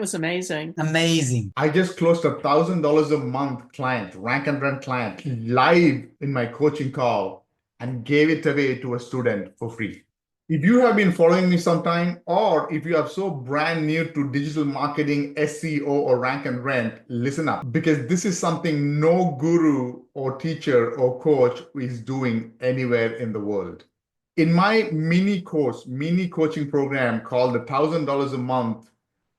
was amazing. Amazing. I just closed $1,000 a month client, rank and rent client, live in my coaching call and gave it away to a student for free. If you have been following me sometime, or if you are so brand new to digital marketing, SEO, or rank and rent, listen up, because this is something no guru or teacher or coach is doing anywhere in the world. In my mini coaching program called the $1,000 a month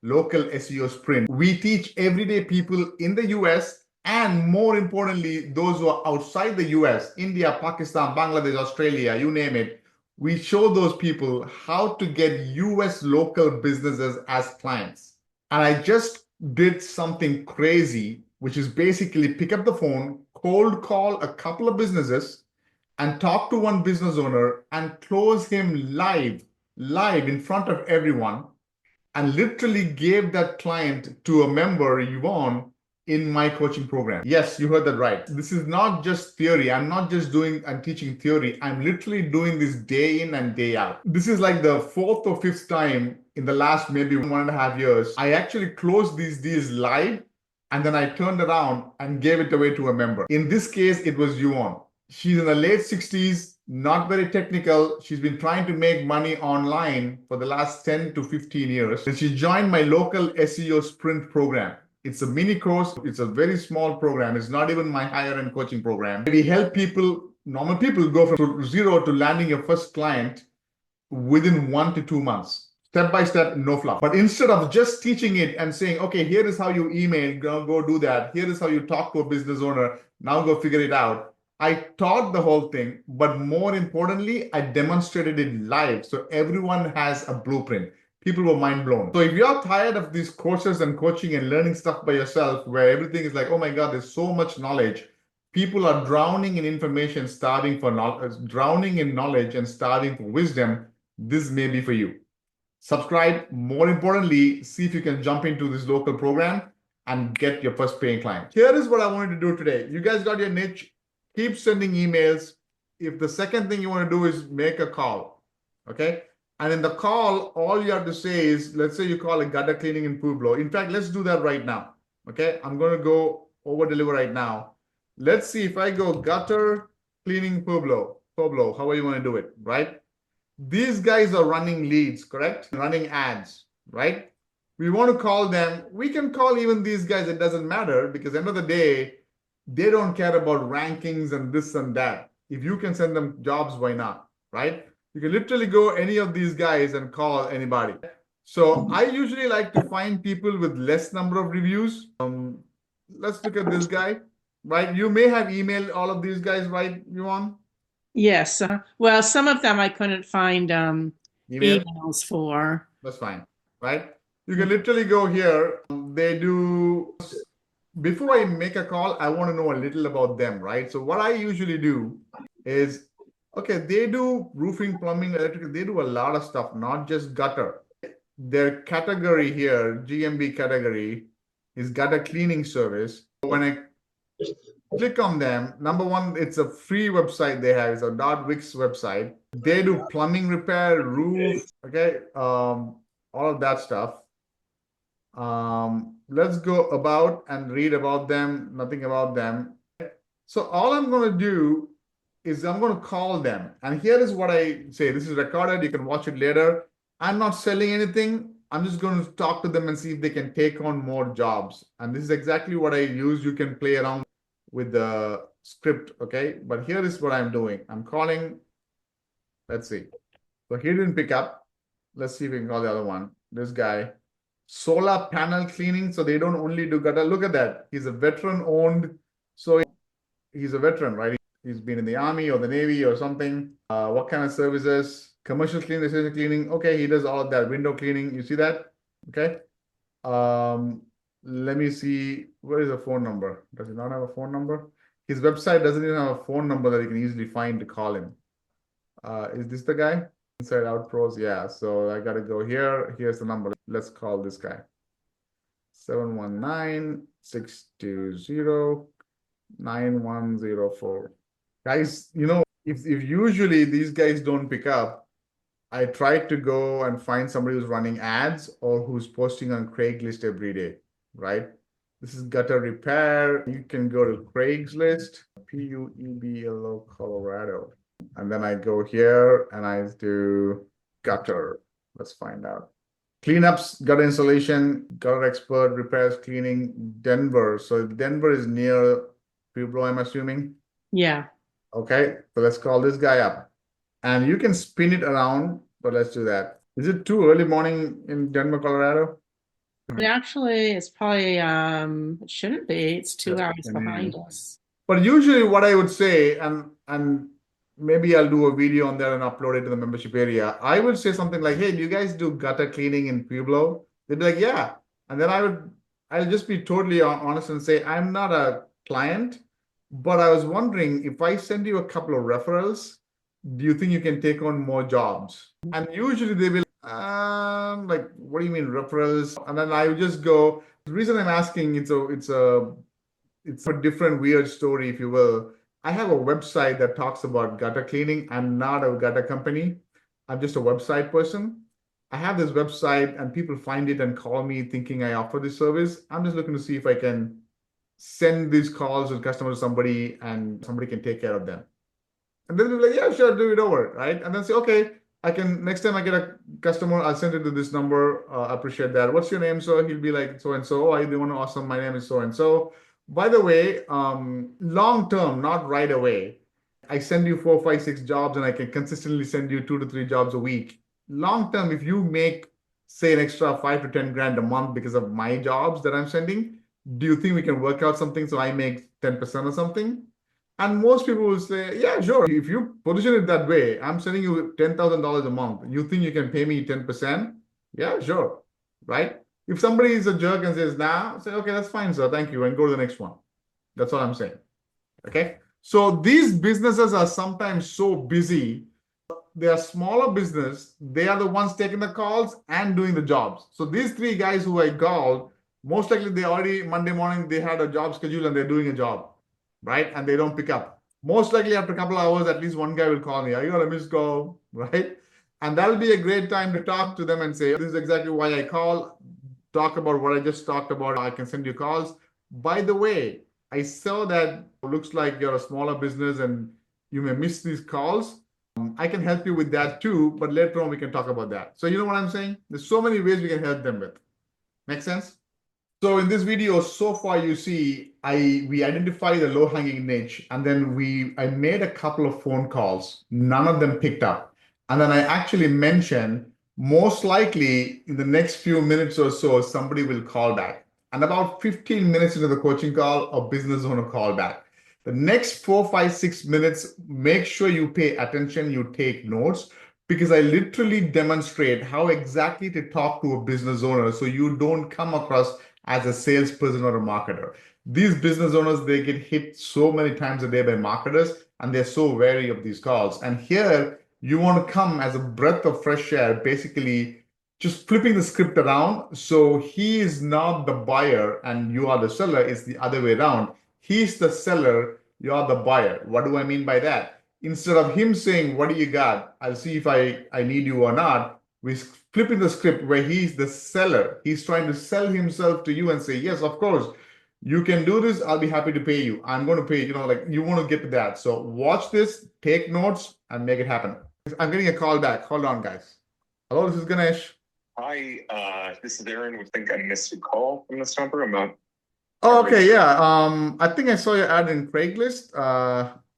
Local SEO Sprint, we teach everyday people in the US, and more importantly, those who are outside the US, India, Pakistan, Bangladesh, Australia, you name it. We show those people how to get US local businesses as clients. And I just did something crazy, which is basically pick up the phone, cold call a couple of businesses, and talk to one business owner and close him live in front of everyone, and literally gave that client to a member, Yvonne, in my coaching program. Yes, you heard that right. This is not just theory. I'm not just doing and teaching theory. I'm literally doing this day in and day out. This is like the fourth or fifth time in the last maybe 1.5 years. I actually closed these deals live, and then I turned around and gave it away to a member. In this case, it was Yvonne. She's in the late 60s, not very technical. She's been trying to make money online for the last 10 to 15 years. And she joined my local SEO Sprint program. It's a mini course. It's a very small program. It's not even my higher end coaching program. We help people, normal people, go from zero to landing your first client within 1 to 2 months. Step by step, no fluff. But instead of just teaching it and saying, okay, here is how you email, go do that. Here is how you talk to a business owner. Now go figure it out. I taught the whole thing, but more importantly, I demonstrated it live. So everyone has a blueprint. People were mind blown. So if you're tired of these courses and coaching and learning stuff by yourself, where everything is like, oh my God, there's so much knowledge. People are drowning in information, starving for knowledge, drowning in knowledge and starving for wisdom. This may be for you. Subscribe. More importantly, see if you can jump into this local program and get your first paying client. Here is what I wanted to do today. You guys got your niche. Keep sending emails. If the second thing you want to do is make a call, okay? And in the call, all you have to say is, let's say you call a gutter cleaning in Pueblo. In fact, let's do that right now, okay? I'm going to go over deliver right now. Let's see if I go gutter cleaning Pueblo, however you want to do it, right? These guys are running leads, correct? Running ads, right? We want to call them. We can call even these guys. It doesn't matter, because at the end of the day, they don't care about rankings and this and that. If you can send them jobs, why not, right? You can literally go any of these guys and call anybody. So I usually like to find people with less number of reviews. Let's look at this guy, right? You may have emailed all of these guys, right, Yvonne? Yes. Well, some of them I couldn't find Email? emails for. That's fine, right? You can literally go here. They do, before I make a call, I want to know a little about them, right? So what I usually do is, okay, they do roofing, plumbing, electrical, they do a lot of stuff, not just gutter. Their category here, GMB category, is gutter cleaning service. When I click on them, number one, it's a free website they have. It's a .wix website. They do plumbing repair, roof, okay, all of that stuff. Let's go about and read about them, nothing about them. So all I'm going to do is I'm going to call them. And here is what I say. This is recorded. You can watch it later. I'm not selling anything. I'm just going to talk to them and see if they can take on more jobs. And this is exactly what I use. You can play around with the script, okay? But here is what I'm doing. I'm calling. Let's see. So he didn't pick up. Let's see if we can call the other one. This guy. Solar panel cleaning. So they don't only do gutter. Look at that. He's a veteran owned. So he's a veteran, right? He's been in the army or the Navy or something. What kind of services? Commercial cleaning, residential cleaning. Okay, he does all of that. Window cleaning. You see that? Okay. Let me see. Where is the phone number? Does he not have a phone number? His website doesn't even have a phone number that you can easily find to call him. Is this the guy? Inside Out Pros. Yeah. So I got to go here. Here's the number. Let's call this guy. 719-620-9104. Guys, you know, if usually these guys don't pick up, I tried to go and find somebody who's running ads or who's posting on Craigslist every day, right? This is gutter repair. You can go to Craigslist, Pueblo, Colorado. And then I go here and I do gutter. Let's find out. Cleanups, gutter installation, gutter expert, repairs, cleaning, Denver. So Denver is near Pueblo, I'm assuming. Yeah. Okay, so let's call this guy up. And you can spin it around, but let's do that. Is it too early morning in Denver, Colorado? It actually is probably it shouldn't be. It's 2 hours Yeah. behind us. But usually what I would say, and maybe I'll do a video on that and upload it to the membership area. I would say something like, hey, do you guys do gutter cleaning in Pueblo? They'd be like, yeah. And then I'll just be totally honest and say, I'm not a client, but I was wondering if I send you a couple of referrals, do you think you can take on more jobs? And usually they will like, what do you mean referrals? And then I would just go, the reason I'm asking, it's a different weird story, if you will. I have a website that talks about gutter cleaning. I'm not a gutter company. I'm just a website person. I have this website and people find it and call me thinking I offer this service. I'm just looking to see if I can send these calls to customers to somebody and somebody can take care of them. And then they'll be like, yeah, sure, do it over, right? And then say, okay, I can, next time I get a customer, I'll send it to this number. I appreciate that. What's your name, sir? He'll be like, so-and-so. Oh, you want to awesome. My name is so-and-so. By the way, long term, not right away. I send you 4, 5, 6 jobs and I can consistently send you 2 to 3 jobs a week. Long term, if you make, say, an extra 5 to 10 grand a month because of my jobs that I'm sending, do you think we can work out something so I make 10% or something? And most people will say, yeah, sure. If you position it that way, I'm sending you $10,000 a month. You think you can pay me 10%? Yeah, sure. Right? If somebody is a jerk and says, nah, say, okay, that's fine, sir. Thank you. And go to the next one. That's all I'm saying. Okay. So these businesses are sometimes so busy. They are smaller business. They are the ones taking the calls and doing the jobs. So these 3 guys who I called, most likely they already Monday morning, they had a job schedule and they're doing a job. Right? And they don't pick up. Most likely after a couple of hours, at least one guy will call me. I got a missed call, right? And that'll be a great time to talk to them and say, this is exactly why I call. Talk about what I just talked about. I can send you calls. By the way, I saw that it looks like you're a smaller business and you may miss these calls. I can help you with that too, but later on we can talk about that. So you know what I'm saying? There's so many ways we can help them with. Make sense? So in this video, so far you see, we identified the low-hanging niche, and then I made a couple of phone calls. None of them picked up. And then I actually mentioned, most likely in the next few minutes or so, somebody will call back. And about 15 minutes into the coaching call, a business owner call back. The next 4, 5, 6 minutes, make sure you pay attention, you take notes, because I literally demonstrate how exactly to talk to a business owner so you don't come across as a salesperson or a marketer. These business owners, they get hit so many times a day by marketers and they're so wary of these calls. And here you want to come as a breath of fresh air, basically just flipping the script around. So he is not the buyer and you are the seller. It's the other way around. He's the seller, you are the buyer. What do I mean by that? Instead of him saying, what do you got? I'll see if I need you or not. We're flipping the script where he's the seller. He's trying to sell himself to you and say, yes, of course, you can do this. I'll be happy to pay you. I'm going to pay, like you want to get to that. So watch this, take notes and make it happen. I'm getting a call back. Hold on, guys. Hello, this is Ganesh. Hi, this is Aaron. We think I missed a call from this number. I'm not. Oh, okay, yeah. I think I saw your ad in Craigslist.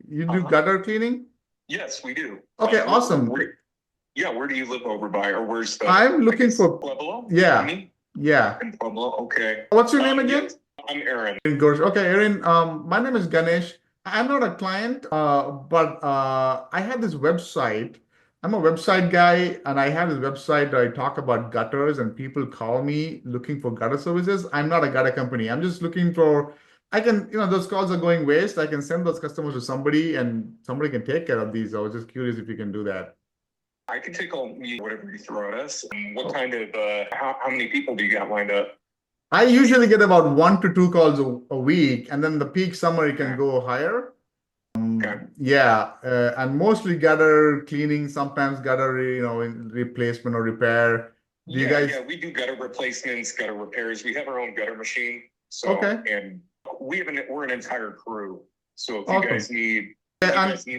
You do gutter cleaning? Yes, we do. Okay, awesome. Where do you live over by, or where's the? I'm looking for Pueblo. Yeah. Yeah. In Pueblo. Okay. What's your name again? Yes, I'm Aaron. Okay, Aaron. My name is Ganesh. I'm not a client, but I have this website. I'm a website guy, and I have this website that I talk about gutters, and people call me looking for gutter services. I'm not a gutter company. I'm just looking for. I can, those calls are going waste. I can send those customers to somebody, and somebody can take care of these. I was just curious if you can do that. I can take on whatever you throw at us. What kind of, how many people do you got lined up? I usually get about 1 to 2 calls a week, and then the peak summer it can go higher. Okay. Yeah, and mostly gutter cleaning, sometimes gutter, replacement or repair. Do you guys? Yeah, we do gutter replacements, gutter repairs. We have our own gutter machine. So, Okay. and we're an entire crew. So if you Awesome. guys need,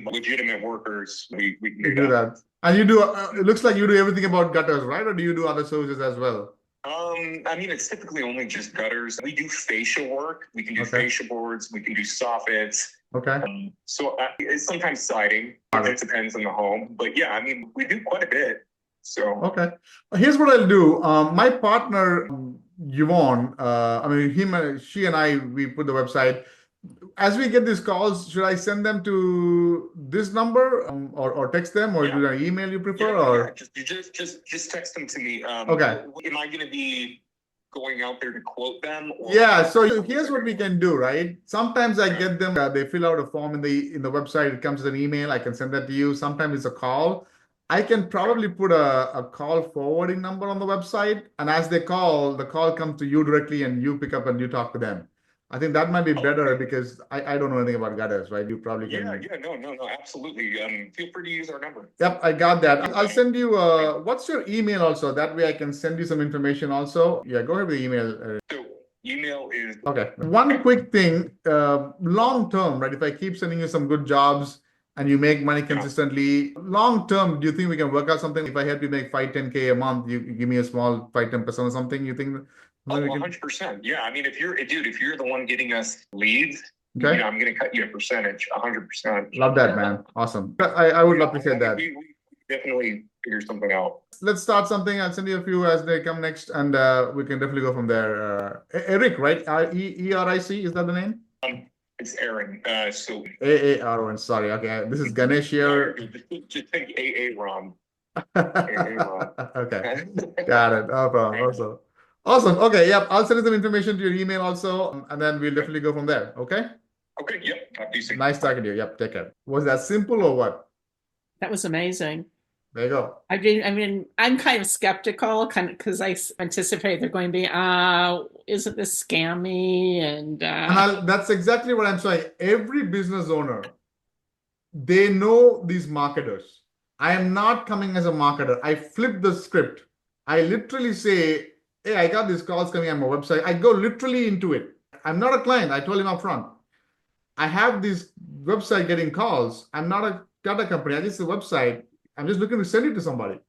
legitimate workers, we can do that. And you do, it looks like you do everything about gutters, right? Or do you do other services as well? I mean, it's typically only just gutters. We do fascia work. We can do fascia boards. We can do soffits. Okay. So it's sometimes siding. It depends on the home. But yeah, I mean, we do quite a bit. So okay. Here's what I'll do. My partner, Yvonne, she and I, we put the website. As we get these calls, should I send them to this number or text them, or do an email you prefer? Or just text them to me. Okay. Am I going to be going out there to quote them? Yeah. So here's what we can do, right? Sometimes I get them. They fill out a form in the website. It comes as an email. I can send that to you. Sometimes it's a call. I can probably put a call forwarding number on the website, and as they call, the call comes to you directly, and you pick up and you talk to them. I think that might be better because I don't know anything about gutters, right? You probably can. No, absolutely. Feel free to use our number. Yep, I got that. I'll send you, what's your email also? That way I can send you some information also. Yeah, go ahead with the email. So email is... Okay. One quick thing, long term, right? If I keep sending you some good jobs and you make money consistently, long term, do you think we can work out something? If I help you make 5-10K a month, you give me a small 5-10% or something, you think? Oh, 100%. Yeah. I mean, if you're the one getting us leads, I'm going to cut you a percentage, 100%. Love that, man. Awesome. I would appreciate that. We definitely figure something out. Let's start something. I'll send you a few as they come next, and we can definitely go from there. Eric, right? ERIC, is that the name? It's Aaron. So Aaron. Sorry. Okay. This is Ganesh here. Just think Aaron. Okay. Got it. No problem. Awesome. Okay. Yep. I'll send you some information to your email also, and then we'll definitely go from there. Okay. Okay. Yep. Talk to you soon. Nice talking to you. Yep. Take care. Was that simple or what? That was amazing. There you go. I mean, I'm kind of skeptical, because I anticipate they're going to be, isn't this scammy? And that's exactly what I'm saying. Every business owner, they know these marketers. I am not coming as a marketer. I flip the script. I literally say, hey, I got these calls coming on my website. I go literally into it. I'm not a client. I told him up front. I have this website getting calls. I'm not a data company. I just a website. I'm just looking to send it to somebody.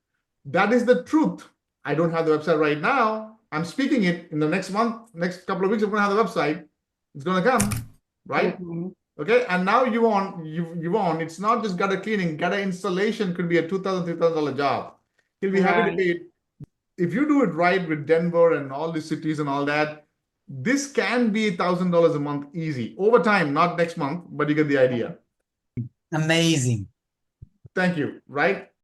That is the truth. I don't have the website right now. I'm speaking it in the next month, next couple of weeks. I'm going to have the website. It's going to come, right? Mm-hmm. Okay. And now Yvonne, it's not just gutter cleaning. Gutter installation could be a $2,000, $3,000 job. He'll be happy to pay it. If you do it right with Denver and all the cities and all that, this can be $1,000 a month easy. Over time, not next month, but you get the idea. Amazing. Thank you. Right?